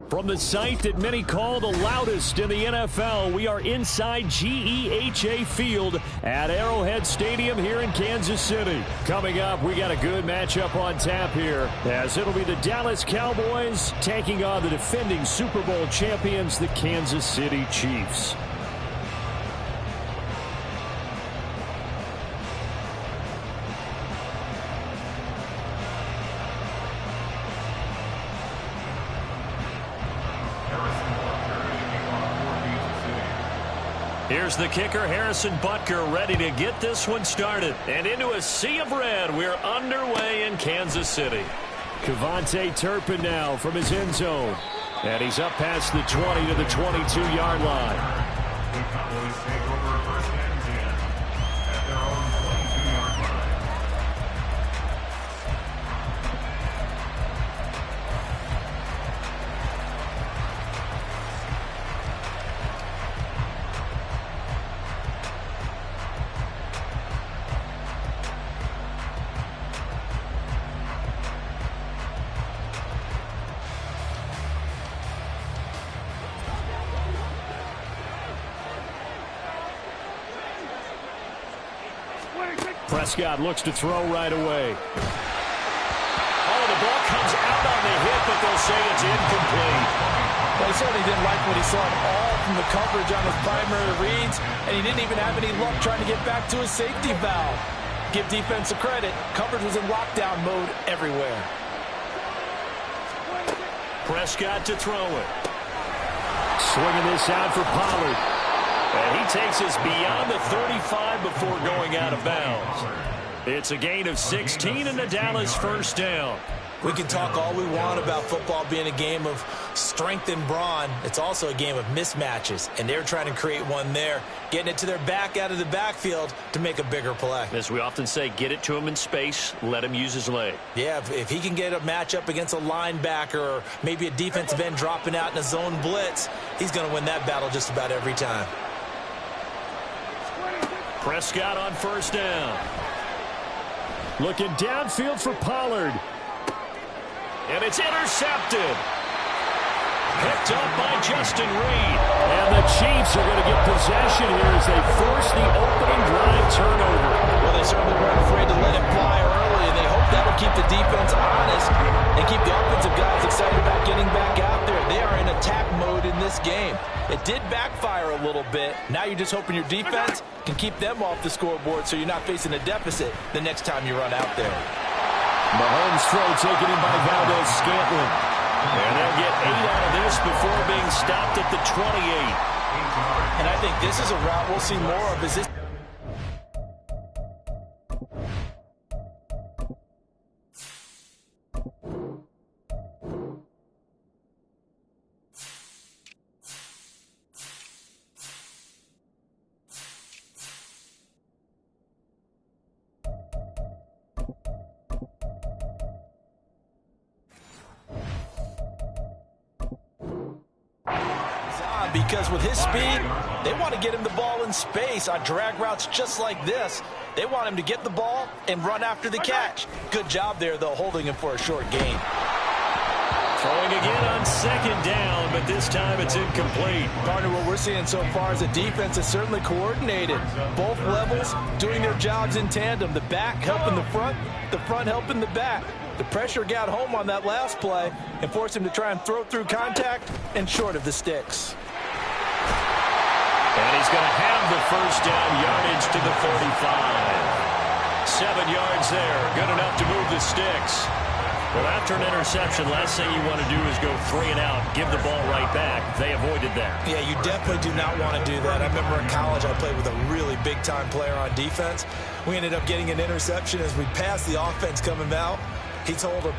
From the site that many call the loudest in the NFL, we are inside GEHA Field at Arrowhead Stadium here in Kansas City. Coming up, we got a good matchup on tap here, as it'll be the Dallas Cowboys taking on the defending Super Bowl champions, the Kansas City Chiefs. Here's the kicker, Harrison Butker, ready to get this one started. And into a sea of red, we're underway in Kansas City. Kevontae Turpin now from his end zone. And he's up past the 20 to the 22-yard line. Prescott looks to throw right away. Oh, the ball comes out on the hit, but they'll say it's incomplete. Well, he certainly didn't like what he saw at all from the coverage on his primary reads, and he didn't even have any luck trying to get back to his safety valve. Give defense a credit. Coverage was in lockdown mode everywhere. Prescott to throw it. Swinging this out for Pollard. And he takes us beyond the 35 before going out of bounds. It's a gain of 16 and a Dallas first down. We can talk all we want about football being a game of strength and brawn. It's also a game of mismatches, and they're trying to create one there, getting it to their back out of the backfield to make a bigger play. As we often say, get it to him in space, let him use his leg. Yeah, if he can get a matchup against a linebacker or maybe a defensive end dropping out in a zone blitz, he's going to win that battle just about every time. Prescott on first down. Looking downfield for Pollard. And it's intercepted. Picked up by Justin Reed. And the Chiefs are going to get possession here as they force the opening drive turnover. Well, they certainly weren't afraid to let it fly early, and they hope that'll keep the defense honest and keep the offensive guys excited about getting back out there. They are in attack mode in this game. It did backfire a little bit. Now you're just hoping your defense can keep them off the scoreboard so you're not facing a deficit the next time you run out there. Mahomes' throw taken in by Valdez-Scantling. And they'll get 8 out of this before being stopped at the 28. And I think this is a route we'll see more of. Is this? Because with his speed, they want to get him the ball in space on drag routes just like this. They want him to get the ball and run after the catch. Good job there, though, holding him for a short gain. Throwing again on second down, but this time it's incomplete. Partner, what we're seeing so far is the defense is certainly coordinated. Both levels doing their jobs in tandem. The back helping the front helping the back. The pressure got home on that last play and forced him to try and throw through contact and short of the sticks. And he's going to have the first down, yardage to the 45. 7 yards there, good enough to move the sticks. Well, after an interception, last thing you want to do is go 3 and out, give the ball right back. They avoided that. Yeah, you definitely do not want to do that. I remember in college I played with a really big-time player on defense. We ended up getting an interception as we passed the offense coming out. He told him,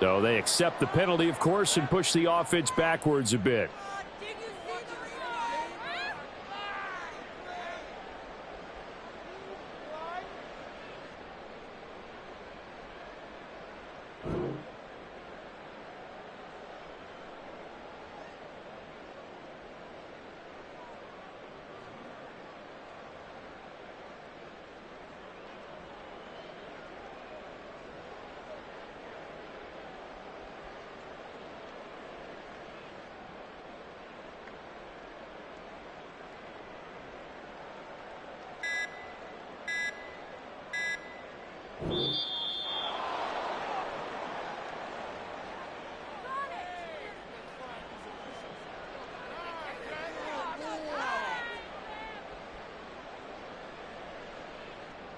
So they accept the penalty, of course, and push the offense backwards a bit.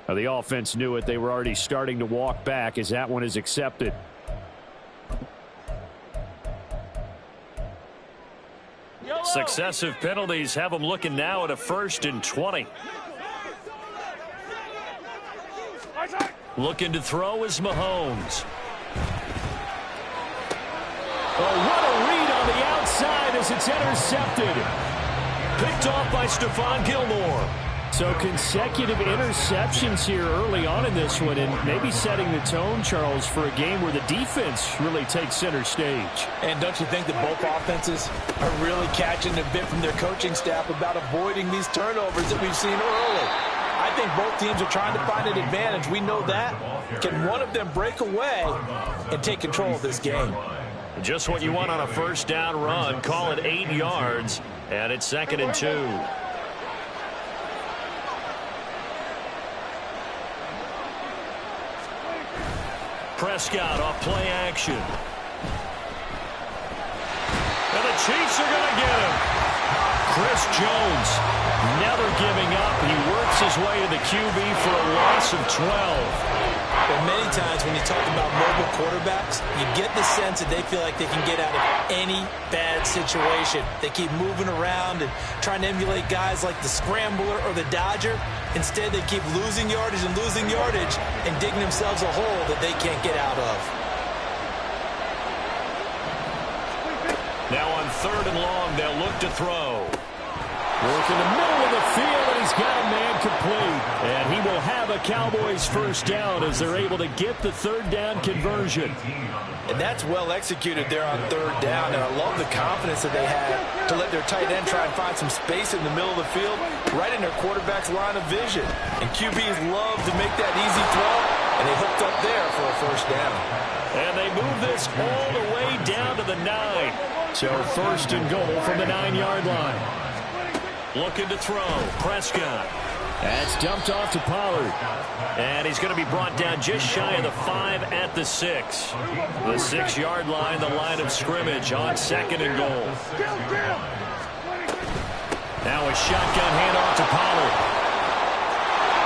Now, the offense knew it. They were already starting to walk back as that one is accepted. Successive penalties have them looking now at a 1st and 20. Looking to throw is Mahomes. Oh, what a read on the outside as it's intercepted. Picked off by Stephon Gilmore. So consecutive interceptions here early on in this one, and maybe setting the tone, Charles, for a game where the defense really takes center stage. And don't you think that both offenses are really catching a bit from their coaching staff about avoiding these turnovers that we've seen early? I think both teams are trying to find an advantage. We know that. Can one of them break away and take control of this game? Just what you want on a 1st down run. Call it 8 yards, and it's 2nd and 2. Prescott off play action. And the Chiefs are going to get him. Chris Jones never giving up. He works his way to the QB for a loss of 12. But many times when you talk about mobile quarterbacks, you get the sense that they feel like they can get out of any bad situation. They keep moving around and trying to emulate guys like the Scrambler or the Dodger. Instead, they keep losing yardage and digging themselves a hole that they can't get out of. Now on 3rd and long, they'll look to throw. Work in the middle of the field, and he's got a man complete. And he will have a Cowboys 1st down as they're able to get the 3rd down conversion. And that's well executed there on 3rd down. And I love the confidence that they had to let their tight end try and find some space in the middle of the field, right in their quarterback's line of vision. And QBs love to make that easy throw, and they hooked up there for a 1st down. And they move this all the way down to the 9. So 1st and goal from the 9-yard line. Looking to throw. Prescott. That's dumped off to Pollard. And he's going to be brought down just shy of the 5 at the 6. The 6-yard line, the line of scrimmage on 2nd and goal. Now a shotgun handoff to Pollard.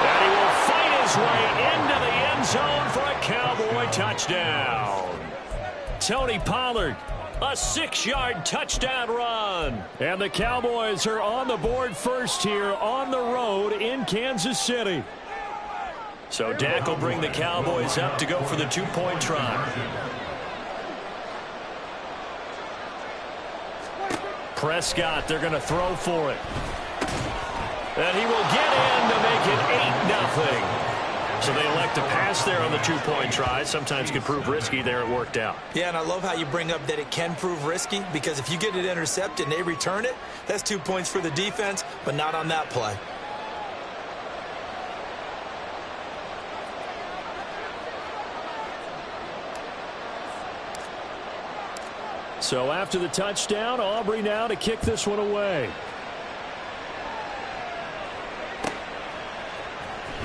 And he will fight his way into the end zone for a Cowboy touchdown. Tony Pollard. A 6-yard touchdown run. And the Cowboys are on the board first here on the road in Kansas City. So Dak will bring the Cowboys up to go for the 2-point try. Prescott, they're going to throw for it. And he will get in to make it 8-0. So they elect to pass there on the 2-point try. Sometimes can prove risky. There it worked out. Yeah, and I love how you bring up that it can prove risky, because if you get it intercepted and they return it, that's 2 points for the defense, but not on that play. So after the touchdown, Aubrey now to kick this one away.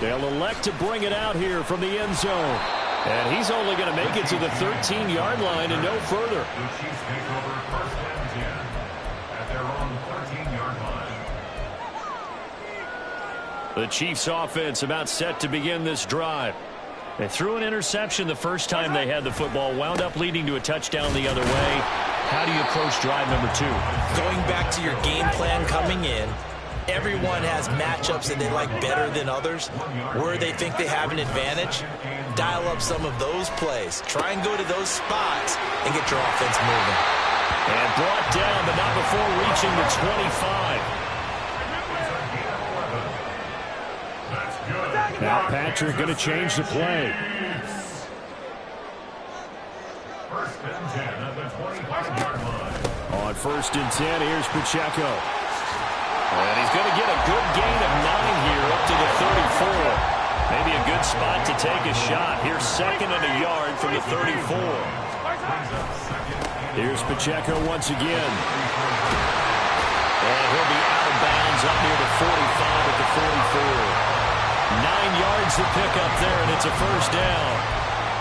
They'll elect to bring it out here from the end zone. And he's only going to make it to the 13-yard line and no further. The Chiefs take over 1st and 10 at their own 13-yard line. The Chiefs offense about set to begin this drive. They threw an interception the first time they had the football, wound up leading to a touchdown the other way. How do you approach drive number 2? Going back to your game plan coming in, Everyone has matchups that they like better than others, where they think they have an advantage. Dial up some of those plays. Try and go to those spots and get your offense moving. And brought down, but not before reaching the 25. Now Patrick going to change the play. First and 10 at the 25-yard line. On first and 10, here's Pacheco. And he's going to get a good gain of 9 here up to the 34. Maybe a good spot to take a shot. Here's second and a yard from the 34. Here's Pacheco once again. And he'll be out of bounds up near the 45 at the 44. 9 yards to pick up there, and it's a first down.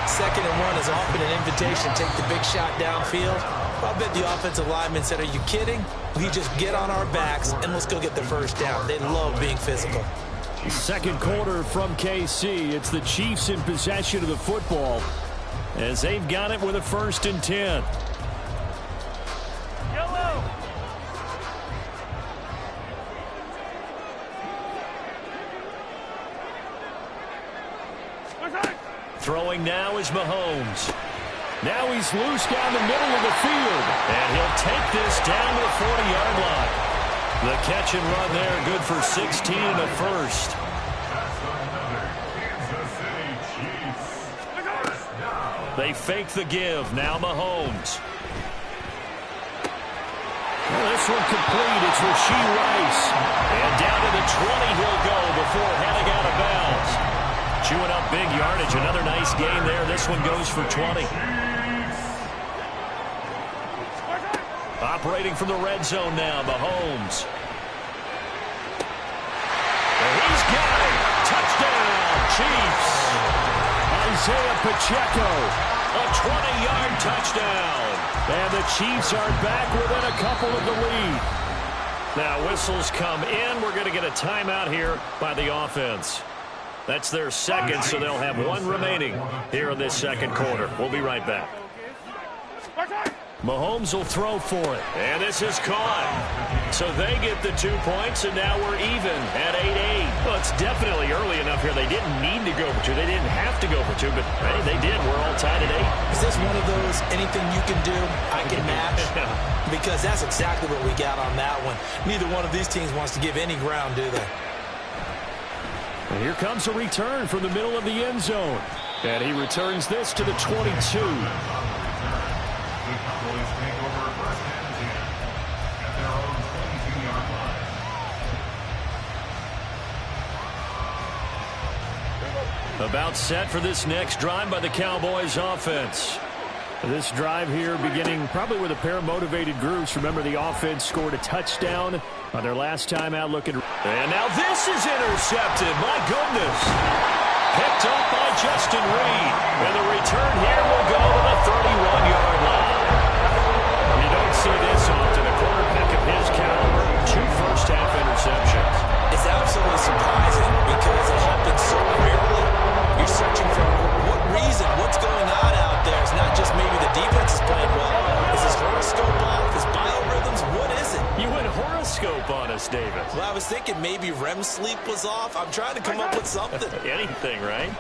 Second and 1 is often an invitation to take the big shot downfield. I bet the offensive lineman said, are you kidding? We just get on our backs and let's go get the first down. They love being physical. Second quarter from KC. It's the Chiefs in possession of the football as they've got it with a first and 10. Throwing now is Mahomes. Now he's loose down the middle of the field. And he'll take this down to the 40-yard line. The catch and run there, good for 16 and a first. They fake the give. Now Mahomes. Well, this one complete. It's Rashee Rice. And down to the 20 he'll go before heading out of bounds. Chewing up big yardage. Another nice gain there. This one goes for 20. Operating from the red zone now, Mahomes. And he's got it. Touchdown, Chiefs. Isaiah Pacheco, a 20-yard touchdown. And the Chiefs are back within a couple of the lead. Now whistles come in. We're going to get a timeout here by the offense. That's their second, so they'll have one remaining here in this second quarter. We'll be right back. Mahomes will throw for it, and this is caught. So they get the 2 points, and now we're even at 8-8. Well, it's definitely early enough here. They didn't need to go for 2. They didn't have to go for 2, but hey, they did. We're all tied at 8. Is this one of those anything you can do, I can match? Because that's exactly what we got on that one. Neither one of these teams wants to give any ground, do they? And here comes a return from the middle of the end zone. And he returns this to the 22. About set for this next drive by the Cowboys offense. This drive here beginning probably with a pair of motivated groups. Remember, the offense scored a touchdown on their last time out looking. And now this is intercepted. My goodness. Picked up by Justin Reed. And the return here will go to the 31-yard line. You don't see this often. A quarterback of his caliber, 2 first-half interceptions. It's absolutely surprising because it happens so rarely. You're searching for what reason, what's going on out there. It's not just maybe the defense is playing well. Is his horoscope off? His biorhythms? What is it? You went horoscope on us, Davis. Well, I was thinking maybe REM sleep was off. I'm trying to come up with something. Anything, right?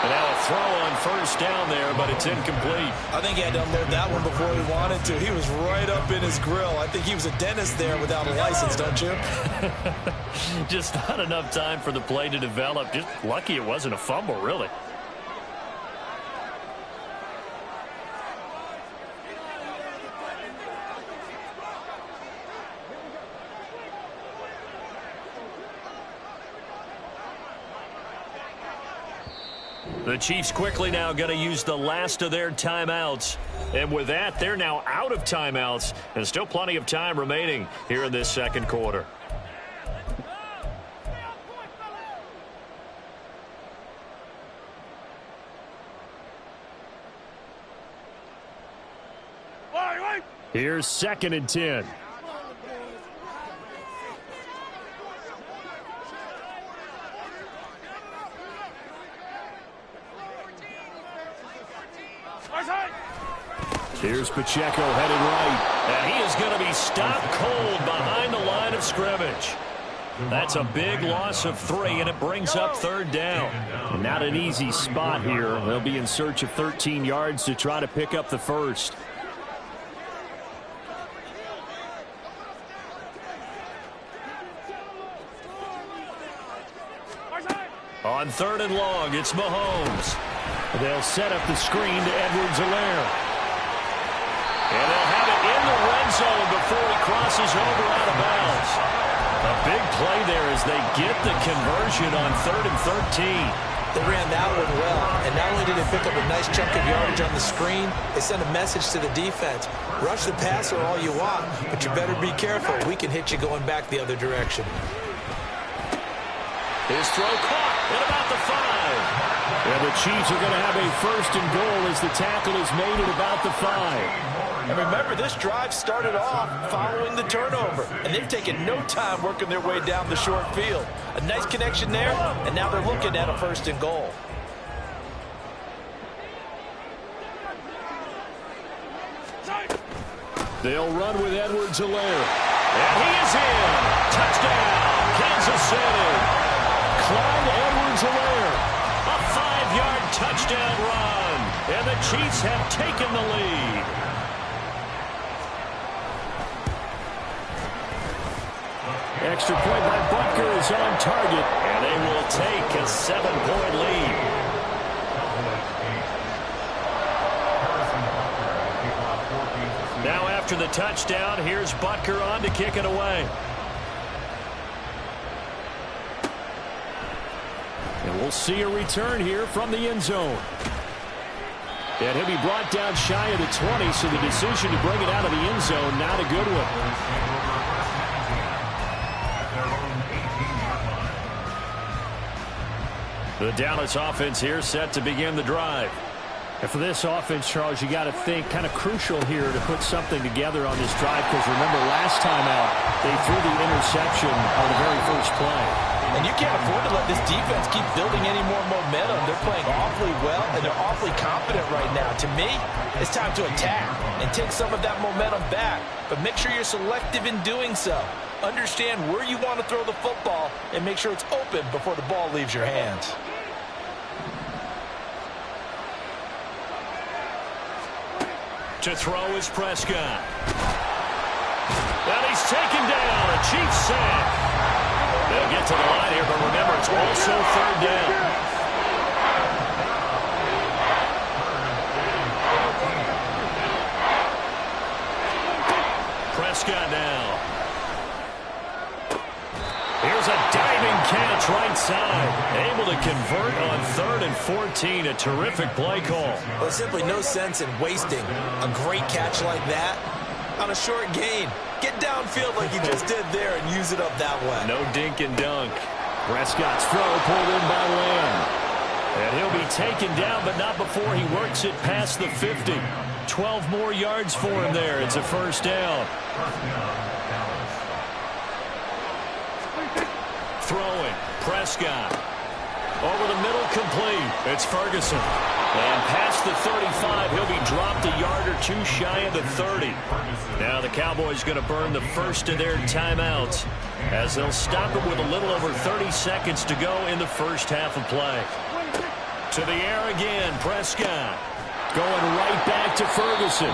And now a throw on first down there, but it's incomplete. I think he had to unload that one before he wanted to. He was right up in his grill. I think he was a dentist there without a license, don't you? Just not enough time for the play to develop. Just lucky it wasn't a fumble, really. The Chiefs quickly now going to use the last of their timeouts. And with that, they're now out of timeouts. And still plenty of time remaining here in this second quarter. Here's second and 10. Here's Pacheco headed right. And he is going to be stopped cold behind the line of scrimmage. That's a big loss of 3, and it brings up 3rd down. Not an easy spot here. They'll be in search of 13 yards to try to pick up the first. On 3rd and long, it's Mahomes. They'll set up the screen to Edwards-Helaire. And they'll have it in the red zone before he crosses over out of bounds. A big play there as they get the conversion on 3rd and 13. They ran that one well, and not only did they pick up a nice chunk of yardage on the screen, they sent a message to the defense. Rush the passer all you want, but you better be careful. We can hit you going back the other direction. His throw caught at about the 5. And the Chiefs are going to have a 1st and goal as the tackle is made at about the 5. And remember, this drive started off following the turnover, and they've taken no time working their way down the short field. A nice connection there, and now they're looking at a 1st and goal. They'll run with Edwards-Helaire. And he is in. Touchdown, Kansas City. Clyde Edwards-Helaire, a 5-yard touchdown run, and the Chiefs have taken the lead. Extra point by Butker is on target, and they will take a 7-point lead. Now after the touchdown, here's Butker on to kick it away. And we'll see a return here from the end zone. And he'll be brought down shy of the 20, so the decision to bring it out of the end zone, not a good one. The Dallas offense here set to begin the drive. And for this offense, Charles, you got to think kind of crucial here to put something together on this drive, because remember last time out they threw the interception on the very first play. And you can't afford to let this defense keep building any more momentum. They're playing awfully well, and they're awfully confident right now. To me, it's time to attack and take some of that momentum back. But make sure you're selective in doing so. Understand where you want to throw the football and make sure it's open before the ball leaves your hands. To throw is Prescott. And he's taken down. A Chiefs sack. They'll get to the line here, but remember, it's also 3rd down. Prescott now. Here's a diving catch right side. Able to convert on 3rd and 14. A terrific play call. Well, simply no sense in wasting a great catch like that on a short gain. Get downfield like you just did there and use it up that way. No dink and dunk. Prescott's throw pulled in by Lamb. And he'll be taken down, but not before he works it past the 50. 12 more yards for him there. It's a 1st down. Throwing. Prescott. Over the middle, complete. It's Ferguson. And past the 35, he'll be dropped a yard or 2 shy of the 30. Now the Cowboys going to burn the first of their timeouts as they'll stop it with a little over 30 seconds to go in the first half of play. To the air again, Prescott. Going right back to Ferguson.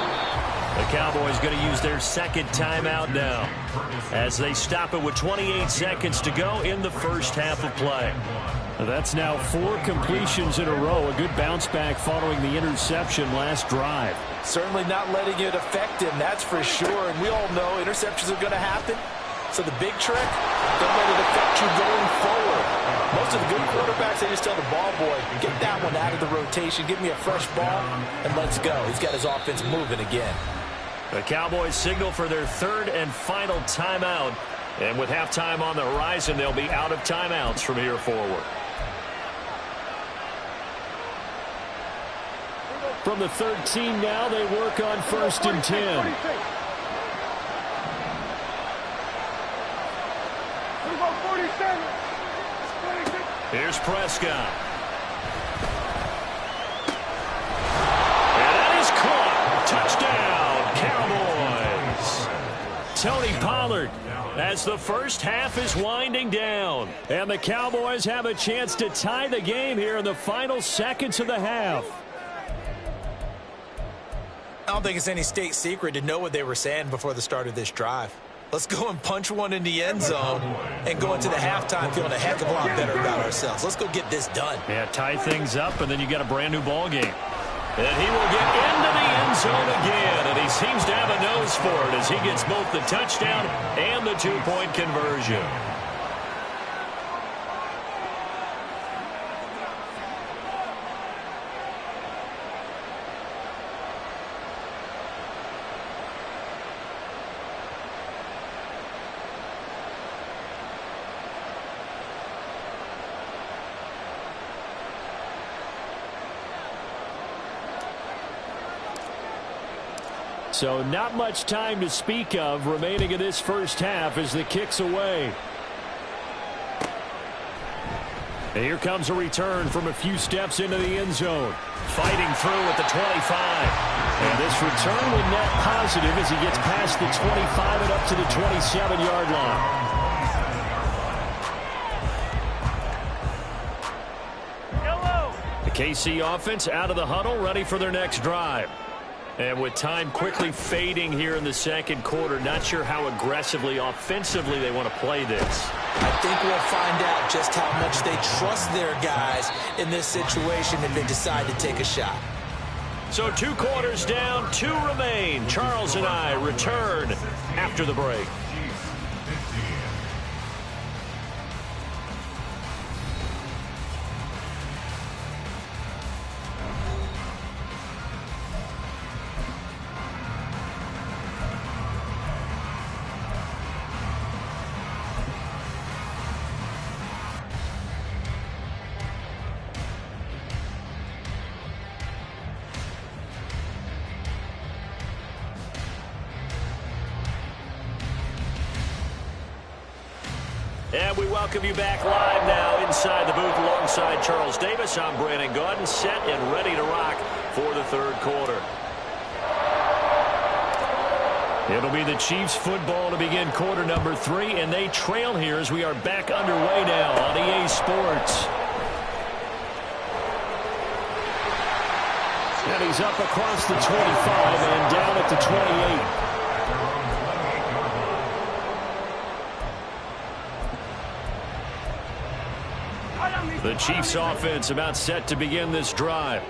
The Cowboys going to use their 2nd timeout now as they stop it with 28 seconds to go in the first half of play. That's now 4 completions in a row. A good bounce back following the interception last drive. Certainly not letting it affect him, that's for sure. And we all know interceptions are going to happen. So the big trick, don't let it affect you going forward. Most of the good quarterbacks, they just tell the ball boy, get that one out of the rotation, give me a fresh ball, and let's go. He's got his offense moving again. The Cowboys signal for their 3rd and final timeout. And with halftime on the horizon, they'll be out of timeouts from here forward. From the 13 now, they work on 1st and 10. Here's Prescott. And that is caught. Touchdown. Tony Pollard as the first half is winding down. And the Cowboys have a chance to tie the game here in the final seconds of the half. I don't think it's any state secret to know what they were saying before the start of this drive. Let's go and punch one in the end zone and go into the halftime feeling a heck of a lot better about ourselves. Let's go get this done. Yeah, tie things up, and then you got a brand new ball game. And he will get into the end zone again, and he seems to have a nose for it as he gets both the touchdown and the two-point conversion. So not much time to speak of remaining in this first half as the kick's away. And here comes a return from a few steps into the end zone. Fighting through at the 25. And this return will net positive as he gets past the 25 and up to the 27-yard line. The KC offense out of the huddle, ready for their next drive. And with time quickly fading here in the second quarter, not sure how aggressively, offensively they want to play this. I think we'll find out just how much they trust their guys in this situation if they decide to take a shot. So 2 quarters down, 2 remain. Charles and I return after the break. And we welcome you back live now inside the booth alongside Charles Davis. I'm Brandon Gaudin, set and ready to rock for the third quarter. It'll be the Chiefs football to begin quarter number 3, and they trail here as we are back underway now on EA Sports. And he's up across the 25 and down at the 28. The Chiefs offense about set to begin this drive.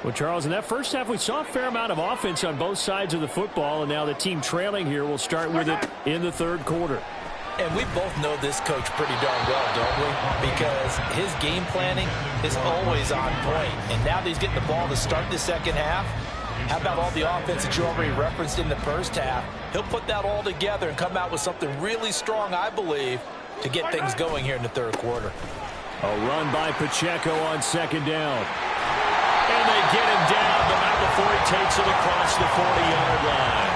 Well, Charles, in that first half, we saw a fair amount of offense on both sides of the football, and now the team trailing here will start with it in the third quarter. And we both know this coach pretty darn well, don't we? Because his game planning is always on point. And now that he's getting the ball to start the second half, how about all the offense that you already referenced in the first half? He'll put that all together and come out with something really strong, I believe, to get things going here in the third quarter. A run by Pacheco on second down. And they get him down, but not before he takes it across the 40-yard line.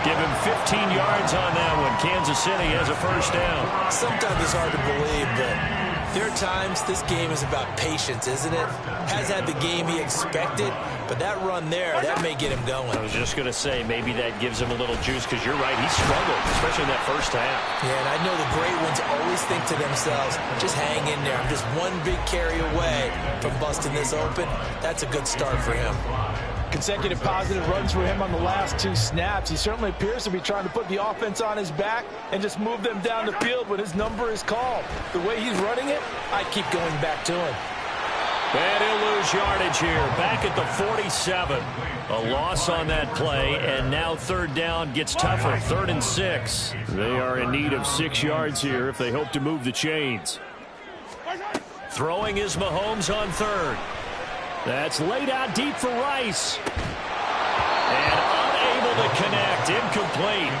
Give him 15 yards on that one. Kansas City has a first down. Sometimes it's hard to believe, but there are times this game is about patience, isn't it? Has had the game he expected, but that run there, that may get him going. I was just going to say, maybe that gives him a little juice, because you're right, he struggled, especially in that first half. Yeah, and I know the great ones always think to themselves, just hang in there. I'm just one big carry away from busting this open. That's a good start for him. Consecutive positive runs for him on the last 2 snaps. He certainly appears to be trying to put the offense on his back and just move them down the field when his number is called. The way he's running it, I keep going back to him. And he'll lose yardage here, back at the 47. A loss on that play, and now third down gets tougher, 3rd and 6. They are in need of 6 yards here if they hope to move the chains. Throwing is Mahomes on third. That's laid out deep for Rice. And unable to connect, incomplete.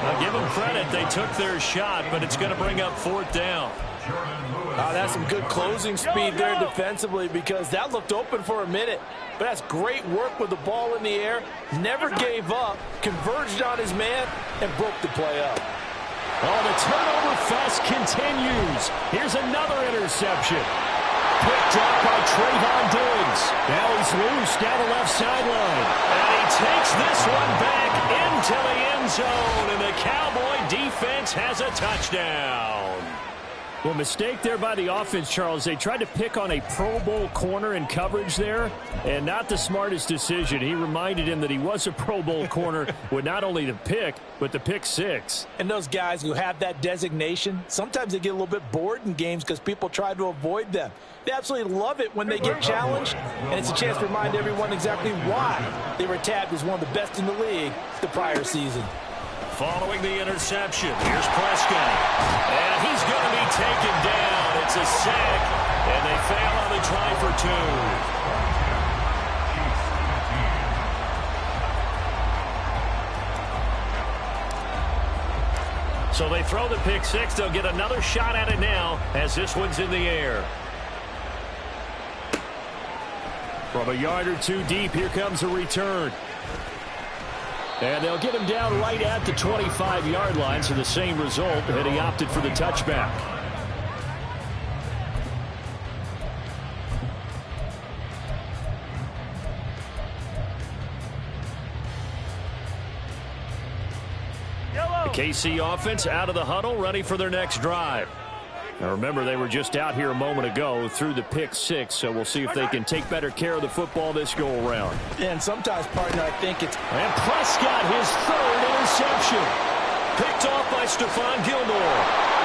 I'll give them credit, they took their shot, but it's going to bring up 4th down. That's some good closing speed there defensively, because that looked open for a minute. But that's great work with the ball in the air. Never gave up, converged on his man, and broke the play up. Oh, the turnover fest continues. Here's another interception. Picked up by Trayvon Diggs. Now he's loose down the left sideline. And he takes this one back into the end zone. And the Cowboy defense has a touchdown. Well, mistake there by the offense, Charles. They tried to pick on a Pro Bowl corner in coverage there, and not the smartest decision. He reminded him that he was a Pro Bowl corner with not only the pick, but the pick six. And those guys who have that designation, sometimes they get a little bit bored in games because people try to avoid them. They absolutely love it when they get challenged, and it's a chance to remind everyone exactly why they were tabbed as one of the best in the league the prior season. Following the interception, here's Prescott. And he's going to be taken down. It's a sack, and they fail on the try for two. So they throw the pick six. They'll get another shot at it now as this one's in the air. From a yard or two deep, here comes a return. And they'll get him down right at the 25-yard line, so the same result, and he opted for the touchback. The KC offense out of the huddle, ready for their next drive. Now remember, they were just out here a moment ago through the pick six, so we'll see if they can take better care of the football this go-around. And sometimes, partner, I think it's... And Prescott, his third interception. Picked off by Stephon Gilmore.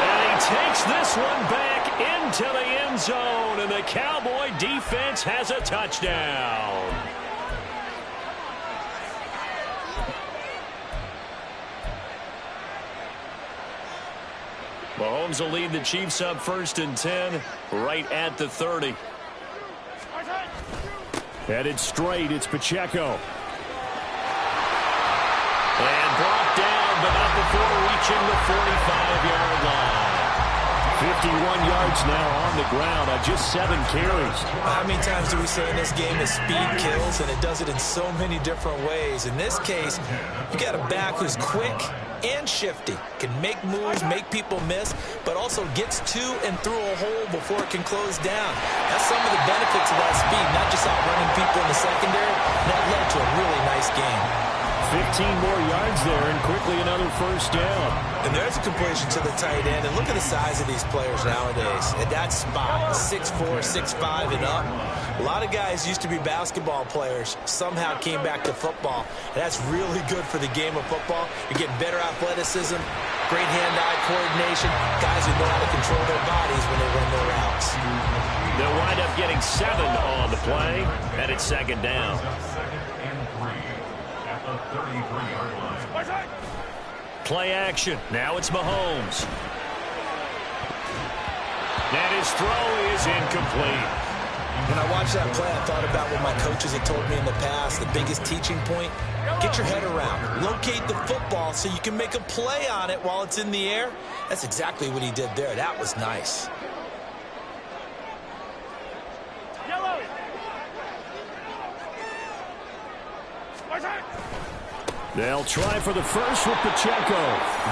And he takes this one back into the end zone, and the Cowboy defense has a touchdown. Mahomes will lead the Chiefs up 1st and 10, right at the 30. Headed straight, it's Pacheco. And brought down, but not before reaching the 45-yard line. 51 yards now on the ground on just 7 carries. How many times do we say in this game that speed kills, and it does it in so many different ways? In this case, you got a back who's quick and shifty, can make moves, make people miss, but also gets to and through a hole before it can close down. That's some of the benefits of that speed, not just outrunning people in the secondary. That led to a really nice game. 15 more yards there, and quickly another first down. And there's a completion to the tight end. And look at the size of these players nowadays. At that spot, 6'4", 6'5", and up. A lot of guys used to be basketball players, somehow came back to football. And that's really good for the game of football. You're getting better athleticism, great hand-eye coordination, guys who know how to control their bodies when they run their routes. They'll wind up getting 7 on the play, and it's 2nd down. Play action. Now it's Mahomes. And his throw is incomplete. When I watched that play, I thought about what my coaches had told me in the past. The biggest teaching point, get your head around. Locate the football so you can make a play on it while it's in the air. That's exactly what he did there. That was nice. They'll try for the first with Pacheco.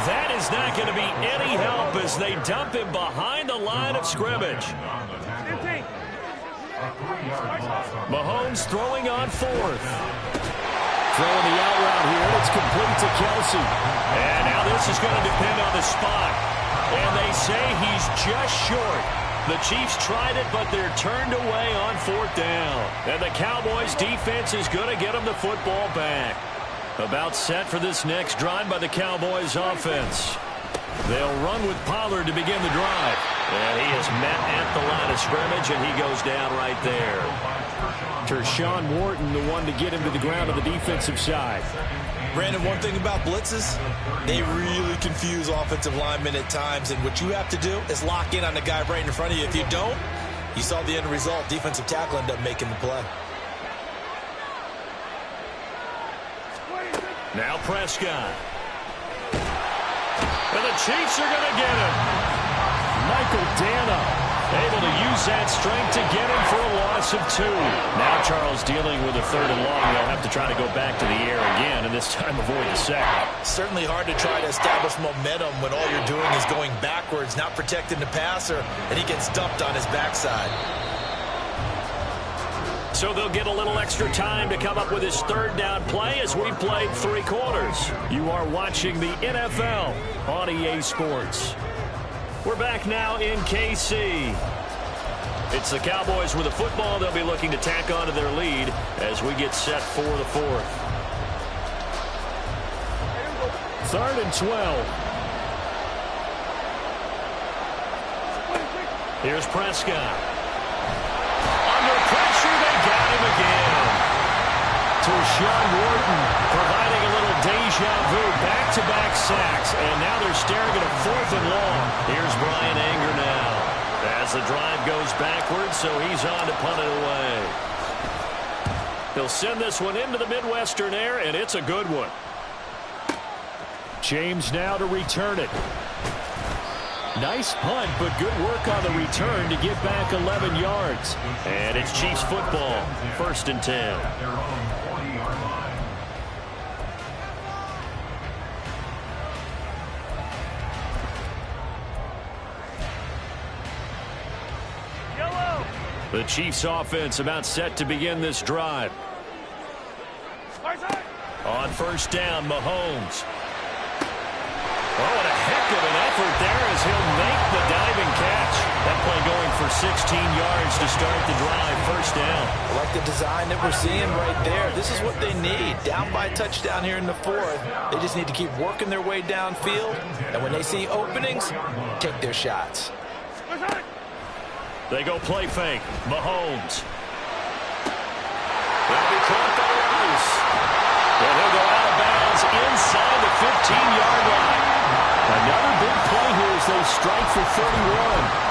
That is not going to be any help as they dump him behind the line of scrimmage. Mahomes throwing on 4th. Throwing the out route here. It's complete to Kelsey. And now this is going to depend on the spot. And they say he's just short. The Chiefs tried it, but they're turned away on 4th down. And the Cowboys defense is going to get them the football back. About set for this next drive by the Cowboys offense. They'll run with Pollard to begin the drive. And he is met at the line of scrimmage, and he goes down right there. Tershawn Wharton, the one to get him to the ground on the defensive side. Brandon, one thing about blitzes, they really confuse offensive linemen at times, and what you have to do is lock in on the guy right in front of you. If you don't, you saw the end result. Defensive tackle ended up making the play. Now Prescott. And the Chiefs are going to get him. Michael Dana able to use that strength to get him for a loss of 2. Now Charles dealing with a 3rd and long. They'll have to try to go back to the air again, and this time avoid the sack. Certainly hard to try to establish momentum when all you're doing is going backwards, not protecting the passer, and he gets dumped on his backside. So they'll get a little extra time to come up with his third down play as we played 3 quarters. You are watching the NFL on EA Sports. We're back now in KC. It's the Cowboys with the football. They'll be looking to tack onto their lead as we get set for the 4th. 3rd and 12. Here's Prescott. Under pressure, they got him again. To Sean Wharton, providing a little deja vu, back-to-back sacks, and now they're staring at a 4th and long. Here's Brian Anger now as the drive goes backwards, so he's on to punt it away. He'll send this one into the Midwestern air, and it's a good one. James now to return it. Nice punt, but good work on the return to get back 11 yards. And it's Chiefs football, 1st and 10. At their own 40-yard line. The Chiefs offense about set to begin this drive. On 1st down, Mahomes. Oh, and a heck of an effort there as he'll make the diving catch. That play going for 16 yards to start the drive. 1st down. I like the design that we're seeing right there. This is what they need. Down by a touchdown here in the 4th. They just need to keep working their way downfield. And when they see openings, take their shots. They go play fake. Mahomes. They'll be caught by Rice. And he'll go out of bounds inside the 15-yard line. Another big play here as they strike for 31.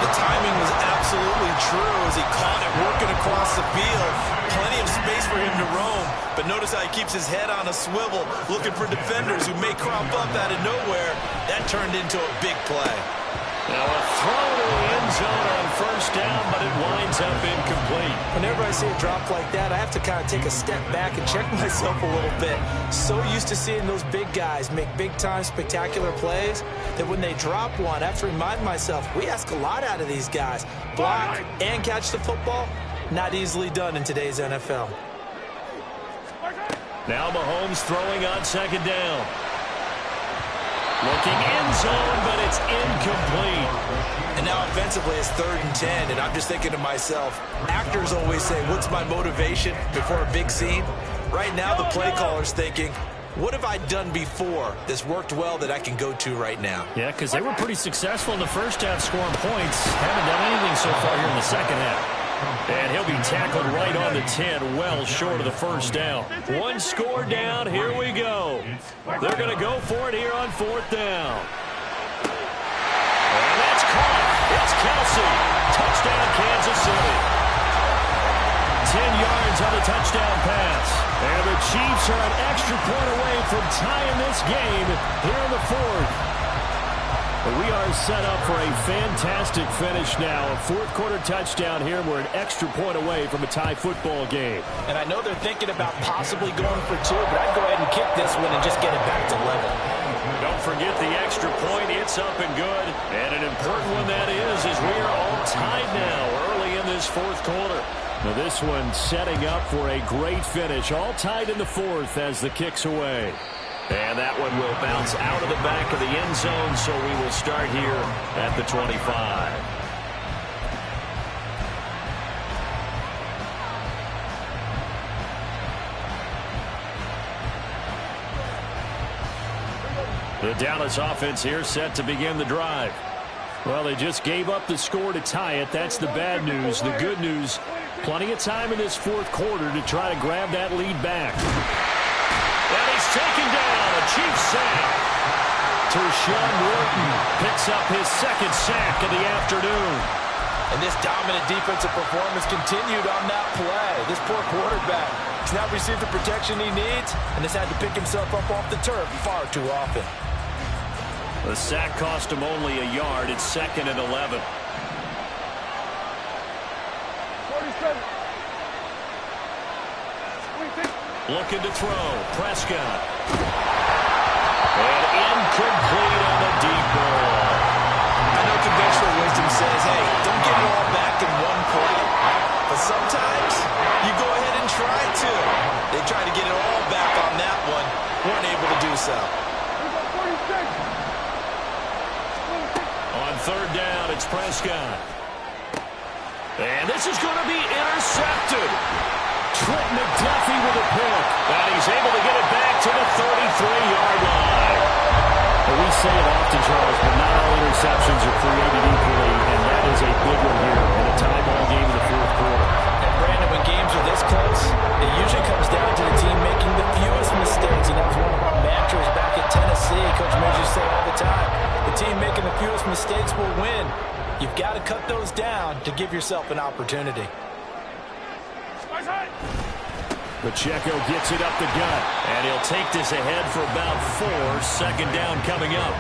The timing was absolutely true as he caught it working across the field. Plenty of space for him to roam. But notice how he keeps his head on a swivel, looking for defenders who may crop up out of nowhere. That turned into a big play. Now a throw to the end zone on 1st down, but it winds up incomplete. Whenever I see a drop like that, I have to kind of take a step back and check myself a little bit. So used to seeing those big guys make big-time spectacular plays that when they drop one, I have to remind myself, we ask a lot out of these guys. Block and catch the football, not easily done in today's NFL. Now Mahomes throwing on 2nd down. Looking end zone, but it's incomplete. And now offensively it's 3rd and 10, and I'm just thinking to myself, actors always say, what's my motivation before a big scene? Right now the play caller's thinking, what have I done before that's worked well that I can go to right now? Yeah, because they were pretty successful in the 1st half scoring points. Haven't done anything so far here in the 2nd half. And he'll be tackled right on the 10, well short of the 1st down. 1 score down, here we go. They're going to go for it here on 4th down. And that's caught. It's Kelsey. Touchdown, Kansas City. 10 yards on the touchdown pass. And the Chiefs are an extra point away from tying this game here in the 4th. We are set up for a fantastic finish now. A 4th quarter touchdown here. We're an extra point away from a tie football game. And I know they're thinking about possibly going for 2, but I'd go ahead and kick this one and just get it back to level. Don't forget the extra point. It's up and good. And an important one that is we are all tied now early in this 4th quarter. Now this one setting up for a great finish. All tied in the 4th as the kick's away. And that one will bounce out of the back of the end zone, so we will start here at the 25. The Dallas offense here set to begin the drive. Well, they just gave up the score to tie it. That's the bad news. The good news, plenty of time in this 4th quarter to try to grab that lead back. And he's taken down, a Chiefs sack. Sean Wharton picks up his 2nd sack of the afternoon. And this dominant defensive performance continued on that play. This poor quarterback has not received the protection he needs and has had to pick himself up off the turf far too often. The sack cost him only a yard. It's 2nd and 11. Looking to throw. Prescott. And incomplete on the deep ball. I know conventional wisdom says, hey, don't get it all back in one play. But sometimes you go ahead And this is going to be intercepted. Trent McDuffie with a pick. And he's able to get it back to the 33-yard line. Well, we say it often, Charles, but not all interceptions are created equally, and that is a big one here in a tie-ball game in the fourth quarter. And, Brandon, when games are this close, it usually comes down to the team making the fewest mistakes, and that was one of our mantras back at Tennessee. Coach Major say all the time, the team making the fewest mistakes will win. You've got to cut those down to give yourself an opportunity. Pacheco gets it up the gut, and he'll take this ahead for about 4. Second down coming up.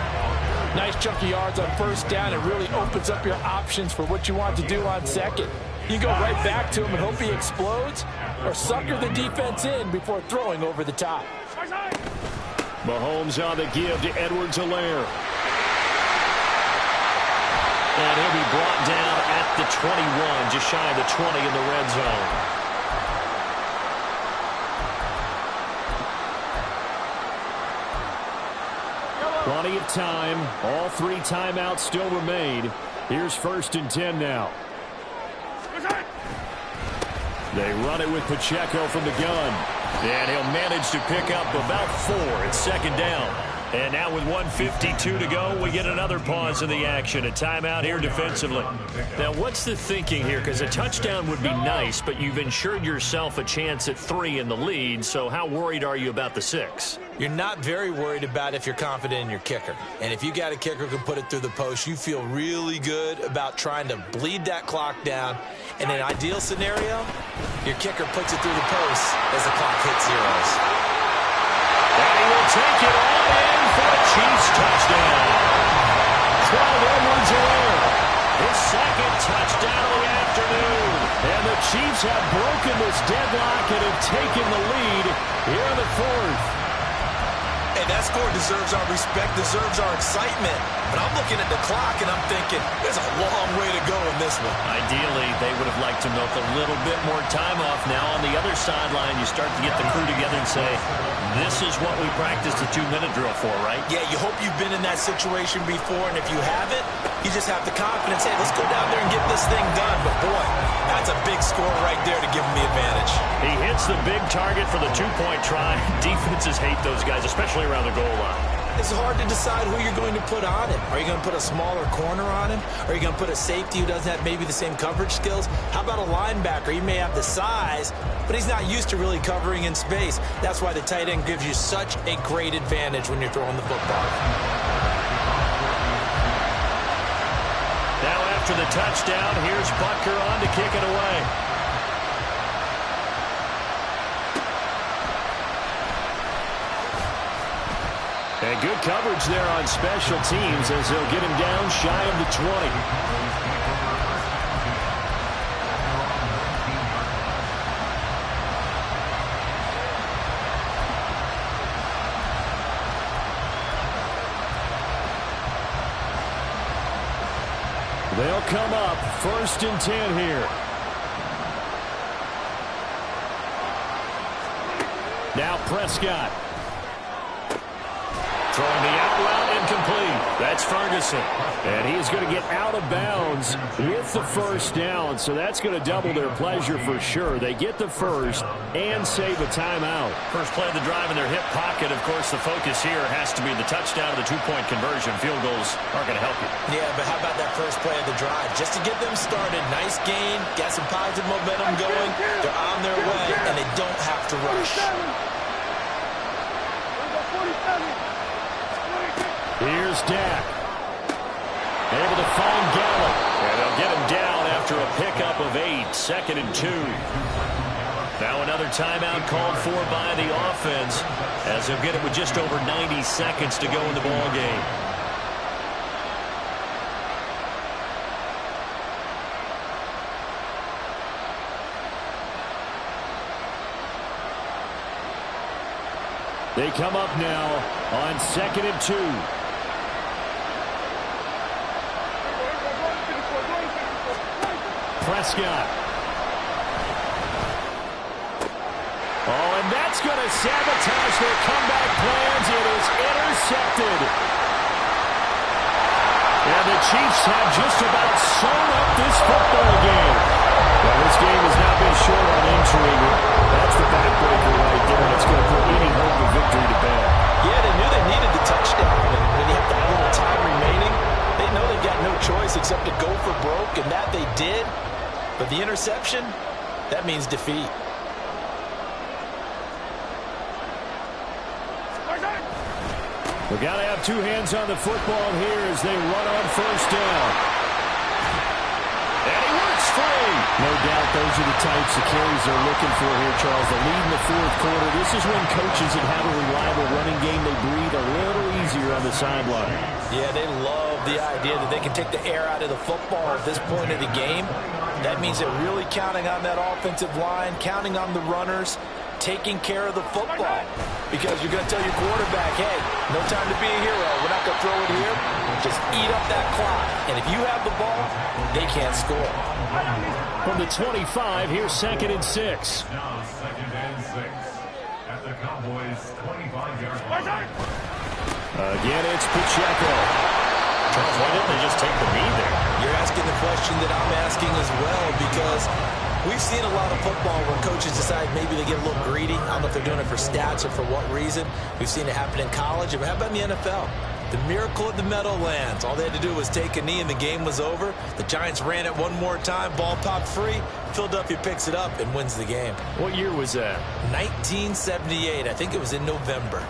Nice chunk of yards on first down. It really opens up your options for what you want to do on second. You go right back to him and hope he explodes, or sucker the defense in before throwing over the top. Mahomes on the give to Edwards-Helaire. And he'll be brought down at the 21, just shy of the 20 in the red zone. Plenty of time. All 3 timeouts still remain. Here's 1st and 10 now. They run it with Pacheco from the gun. And he'll manage to pick up about 4. It's second down. And now with 1:52 to go, we get another pause in the action. A timeout here defensively. Now, what's the thinking here? Because a touchdown would be nice, but you've ensured yourself a chance at 3 in the lead. So how worried are you about the 6? You're not very worried about if you're confident in your kicker. And if you got a kicker who can put it through the post, you feel really good about trying to bleed that clock down. In an ideal scenario, your kicker puts it through the post as the clock hits zeros. And he will take it all in for a Chiefs touchdown. Clyde Edwards-Helaire, his second touchdown of the afternoon. And the Chiefs have broken this deadlock and have taken the lead here in the 4th. Hey, that score deserves our respect, deserves our excitement. But I'm looking at the clock and I'm thinking, there's a long way to go in this one. Ideally, they would have liked to milk a little bit more time off. Now on the other sideline, you start to get the crew together and say, this is what we practiced a 2-minute drill for, right? Yeah, you hope you've been in that situation before, and if you haven't, you just have the confidence, hey, let's go down there and get this thing done. But boy, that's a big score right there to give them the advantage. He hits the big target for the 2-point try. Defenses hate those guys, especially around the goal line. It's hard to decide who you're going to put on him. Are you going to put a smaller corner on him? Are you going to put a safety who doesn't have maybe the same coverage skills? How about a linebacker? He may have the size, but he's not used to really covering in space. That's why the tight end gives you such a great advantage when you're throwing the football. Now after the touchdown, here's Butker on to kick it away. And good coverage there on special teams as they'll get him down shy of the 20. They'll come up 1st and 10 here. Now Prescott. Throwing the out route incomplete. That's Ferguson. And he's going to get out of bounds with the 1st down. So that's going to double their pleasure for sure. They get the 1st and save a timeout. First play of the drive in their hip pocket. Of course, the focus here has to be the touchdown of the 2-point conversion. Field goals aren't going to help you. Yeah, but how about that first play of the drive? Just to get them started. Nice gain. Got some positive momentum going. They're on their way, and they don't have to rush. Here's Dak. Able to find Gallup. And they'll get him down after a pickup of 8. 2nd and 2. Now another timeout called for by the offense as they'll get it with just over 90 seconds to go in the ball game. They come up now on 2nd and 2. Prescott. Oh, and that's going to sabotage their comeback plans. It is intercepted. And the Chiefs have just about sewn up this football game. choice except to go for broke, and that they did. But the interception, that means defeat. We've got to have two hands on the football here as they run on first down. And he works free. No doubt those are the types of carries they're looking for here, Charles. The lead in the fourth quarter. This is when coaches that have a reliable running game, they breathe a little easier on the sideline. Yeah, they love the idea that they can take the air out of the football at this point of the game. That means they're really counting on that offensive line, counting on the runners, taking care of the football. Because you're going to tell your quarterback, hey, no time to be a hero. We're not going to throw it here. Just eat up that clock. And if you have the ball, they can't score. From the 25, here's 2nd and 6. Now 2nd and 6 at the Cowboys' 25-yard line. Again, it's Pacheco. Charles, why didn't they just take the knee there? You're asking the question that I'm asking as well, because we've seen a lot of football where coaches decide maybe they get a little greedy. I don't know if they're doing it for stats or for what reason. We've seen it happen in college. But how about in the NFL? The miracle of the Meadowlands. All they had to do was take a knee and the game was over. The Giants ran it one more time. Ball popped free. Philadelphia picks it up and wins the game. What year was that? 1978. I think it was in November.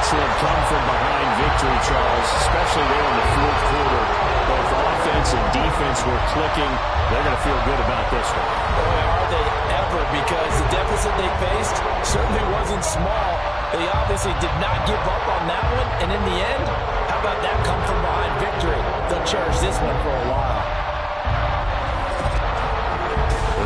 Excellent come-from-behind victory, Charles, especially there in the fourth quarter. Both offense and defense were clicking. They're going to feel good about this one. Boy, are they ever, because the deficit they faced certainly wasn't small. They obviously did not give up on that one, and in the end, how about that come-from-behind victory? They'll cherish this one for a while.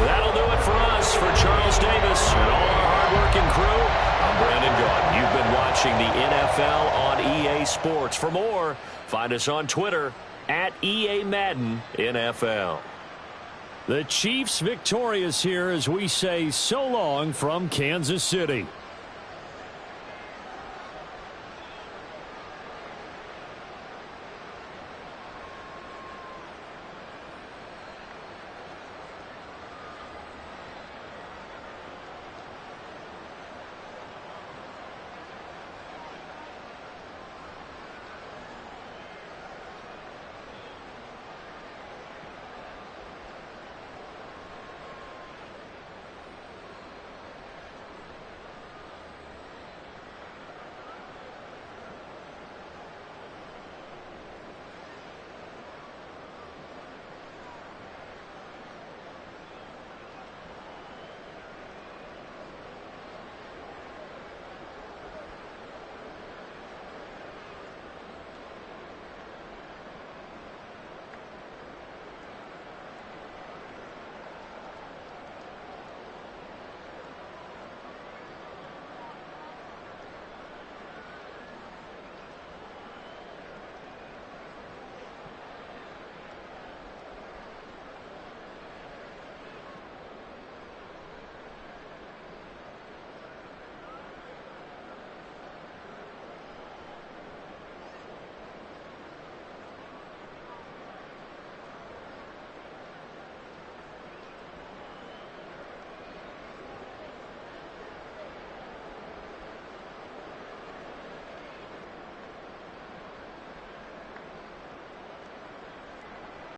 That'll do it for us. For Charles Davis and all our hard-working crew, I'm Brandon Gaudin. You've been watching the NFL on EA Sports. For more, find us on Twitter at EA Madden NFL. The Chiefs victorious here as we say so long from Kansas City.